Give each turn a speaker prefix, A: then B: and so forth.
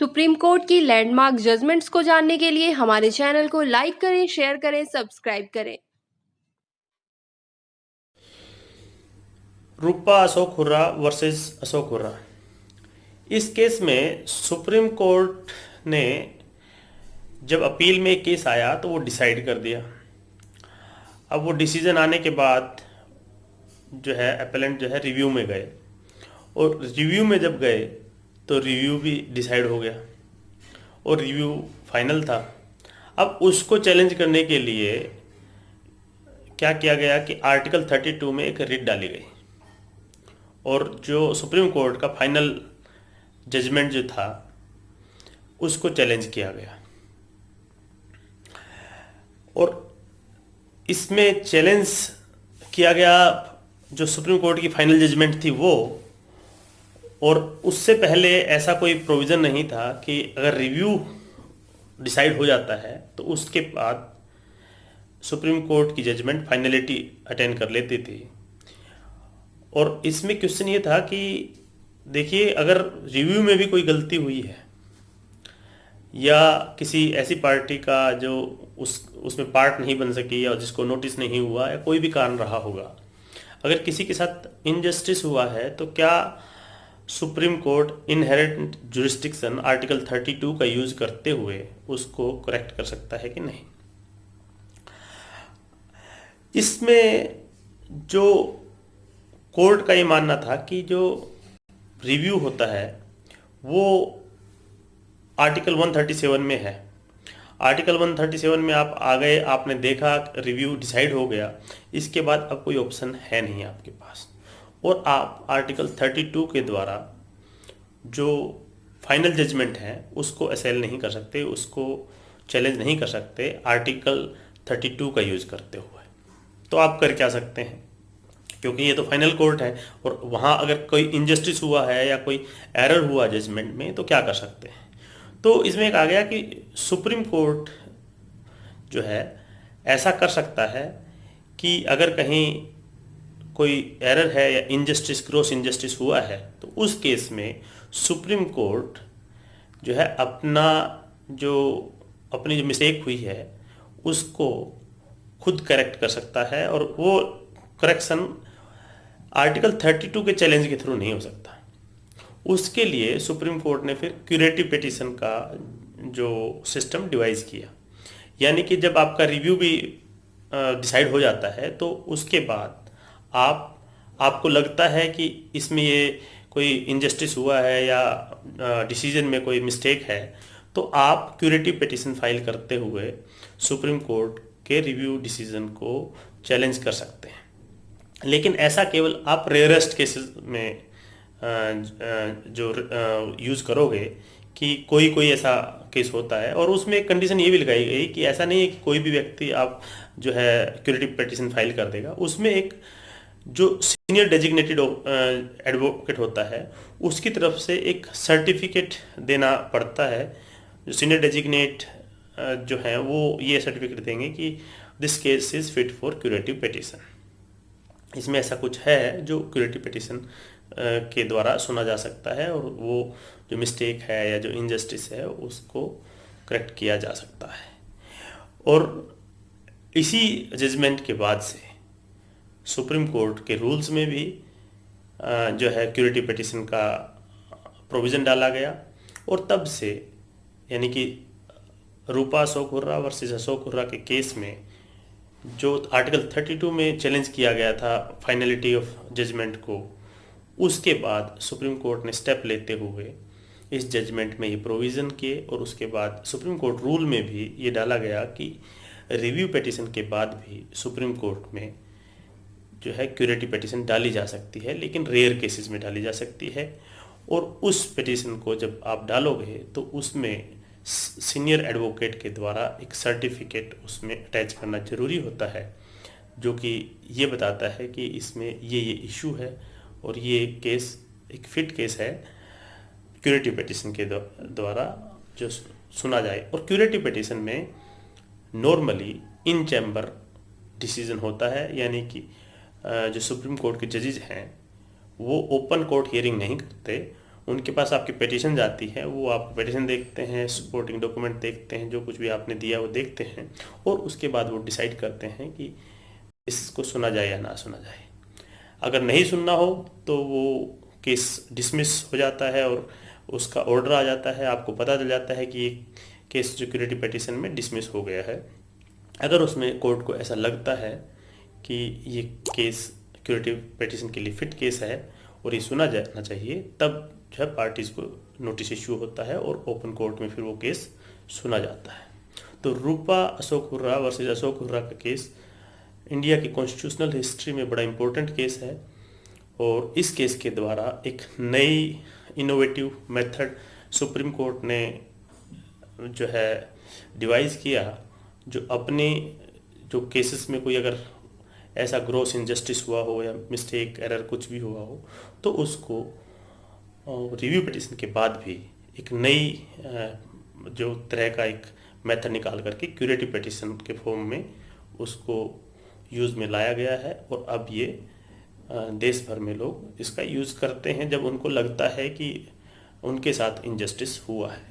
A: Supreme court की landmark judgments को जानने के लिए हमारे चैनल को लाइक करें, शेयर करें, सब्सक्राइब करें।
B: रूपा अशोक हुर्रा वर्सेस अशोक हुर्रा। इस केस में सुप्रीम कोर्ट ने जब अपील में केस आया तो वो डिसाइड कर दिया। अब वो डिसीजन आने के बाद जो है अपेलेंट जो है रिव्यू में गए, और रिव्यू में जब गए तो रिव्यू भी डिसाइड हो गया और रिव्यू फाइनल था। अब उसको चैलेंज करने के लिए क्या किया गया कि आर्टिकल 32 में एक रिट डाली गई, और जो सुप्रीम कोर्ट का फाइनल जजमेंट जो था उसको चैलेंज किया गया। और इसमें चैलेंज किया गया जो सुप्रीम कोर्ट की फाइनल जजमेंट थी वो, और उससे पहले ऐसा कोई प्रोविज़न नहीं था कि अगर रिव्यू डिसाइड हो जाता है तो उसके बाद सुप्रीम कोर्ट की जजमेंट फाइनलिटी अटेंड कर लेती थी। और इसमें क्वेश्चन ये था कि देखिए, अगर रिव्यू में भी कोई गलती हुई है या किसी ऐसी पार्टी का जो उसमें पार्ट नहीं बन सकी या जिसको नोटिस नहीं हुआ या कोई भी कारण रहा होगा, अगर किसी के साथ इनजस्टिस हुआ है तो क्या supreme court inherent jurisdiction article 32 का यूज करते हुए उसको करेक्ट कर सकता है कि नहीं। इसमें जो कोर्ट का ये मानना था कि जो रिव्यू होता है वो आर्टिकल 137 में है। आर्टिकल 137 में आप आ गए, आपने देखा, रिव्यू डिसाइड हो गया, इसके बाद अब कोई ऑप्शन है नहीं आपके पास, और आप आर्टिकल 32 के द्वारा जो फाइनल जजमेंट है उसको असेल नहीं कर सकते, उसको चैलेंज नहीं कर सकते आर्टिकल 32 का यूज करते हुए। तो आप कर क्या सकते हैं, क्योंकि ये तो फाइनल कोर्ट है और वहाँ अगर कोई इनजस्टिस हुआ है या कोई एरर हुआ जजमेंट में तो क्या कर सकते हैं। तो इसमें एक आ गया कि सुप्रीम कोर्ट जो है ऐसा कर सकता है कि अगर कहीं कोई एरर है या इनजस्टिस, ग्रोस इनजस्टिस हुआ है, तो उस केस में सुप्रीम कोर्ट जो है अपनी जो मिस्टेक हुई है उसको खुद करेक्ट कर सकता है, और वो करेक्शन आर्टिकल 32 के चैलेंज के थ्रू नहीं हो सकता। उसके लिए सुप्रीम कोर्ट ने फिर क्यूरेटिव पिटीशन का जो सिस्टम डिवाइस किया, यानी कि जब आपका रिव्यू भी डिसाइड हो जाता है तो उसके बाद आपको लगता है कि इसमें ये कोई इनजस्टिस हुआ है या डिसीजन में कोई मिस्टेक है, तो आप क्यूरेटिव पिटीशन फाइल करते हुए सुप्रीम कोर्ट के रिव्यू डिसीजन को चैलेंज कर सकते हैं। लेकिन ऐसा केवल आप रेयरेस्ट केसेस में जो यूज़ करोगे कि कोई ऐसा केस होता है, और उसमें एक कंडीशन ये भी लगाई गई कि ऐसा नहीं है कि कोई भी व्यक्ति आप जो है क्यूरेटिव पिटीशन फाइल कर देगा। उसमें एक जो सीनियर डेजिग्नेटेड एडवोकेट होता है उसकी तरफ से एक सर्टिफिकेट देना पड़ता है। जो सीनियर डेजिग्नेट जो है वो ये सर्टिफिकेट देंगे कि this case is fit for curative petition. इसमें ऐसा कुछ है जो क्यूरेटिव पिटीशन के द्वारा सुना जा सकता है, और वो जो मिस्टेक है या जो इनजस्टिस है उसको करेक्ट किया जा सकता है। और इसी जजमेंट के बाद से सुप्रीम कोर्ट के रूल्स में भी जो है क्यूरेटिव पिटीशन का प्रोविज़न डाला गया, और तब से यानी कि रूपा अशोक हुर्रा वर्सेस अशोक हुर्रा के केस में जो आर्टिकल 32 में चैलेंज किया गया था फाइनलिटी ऑफ जजमेंट को, उसके बाद सुप्रीम कोर्ट ने स्टेप लेते हुए इस जजमेंट में ये प्रोविज़न किए, और उसके बाद सुप्रीम कोर्ट रूल में भी ये डाला गया कि रिव्यू पिटीशन के बाद भी सुप्रीम कोर्ट में जो है क्यूरेटिव पिटीशन डाली जा सकती है, लेकिन रेयर केसेस में डाली जा सकती है। और उस पिटीशन को जब आप डालोगे तो उसमें सीनियर एडवोकेट के द्वारा एक सर्टिफिकेट उसमें अटैच करना जरूरी होता है, जो कि ये बताता है कि इसमें ये इशू है और ये केस एक फिट केस है क्यूरेटिव पिटीशन के द्वारा जो सुना जाए। और क्यूरेटिव पिटीशन में नॉर्मली इन चैम्बर डिसीजन होता है, यानी कि जो सुप्रीम कोर्ट के जजेज हैं वो ओपन कोर्ट हियरिंग नहीं करते, उनके पास आपकी पिटीशन जाती है, वो आप पिटीशन देखते हैं, सपोर्टिंग डॉक्यूमेंट देखते हैं, जो कुछ भी आपने दिया वो देखते हैं, और उसके बाद वो डिसाइड करते हैं कि इसको सुना जाए या ना सुना जाए। अगर नहीं सुनना हो तो वो केस डिसमिस हो जाता है और उसका ऑर्डर आ जाता है, आपको पता चल जाता है कि ये केस जो क्यूरेटिव पिटीशन में डिसमिस हो गया है। अगर उसमें कोर्ट को ऐसा लगता है कि ये केस क्यूरेटिव पिटीशन के लिए फिट केस है और ये सुना जाना चाहिए, तब जो है पार्टीज़ को नोटिस इश्यू होता है और ओपन कोर्ट में फिर वो केस सुना जाता है। तो रूपा अशोक हुर्रा वर्सेस अशोक हुर्रा का केस इंडिया की कॉन्स्टिट्यूशनल हिस्ट्री में बड़ा इम्पोर्टेंट केस है, और इस केस के द्वारा एक नई इनोवेटिव मेथड सुप्रीम कोर्ट ने जो है डिवाइस किया, जो अपने जो केसेस में कोई अगर ऐसा ग्रॉस इनजस्टिस हुआ हो या मिस्टेक एरर कुछ भी हुआ हो, तो उसको रिव्यू पिटीशन के बाद भी एक नई जो तरह का एक मेथड निकाल करके क्यूरेटिव पिटीशन के फॉर्म में उसको यूज़ में लाया गया है। और अब ये देश भर में लोग इसका यूज़ करते हैं जब उनको लगता है कि उनके साथ इनजस्टिस हुआ है।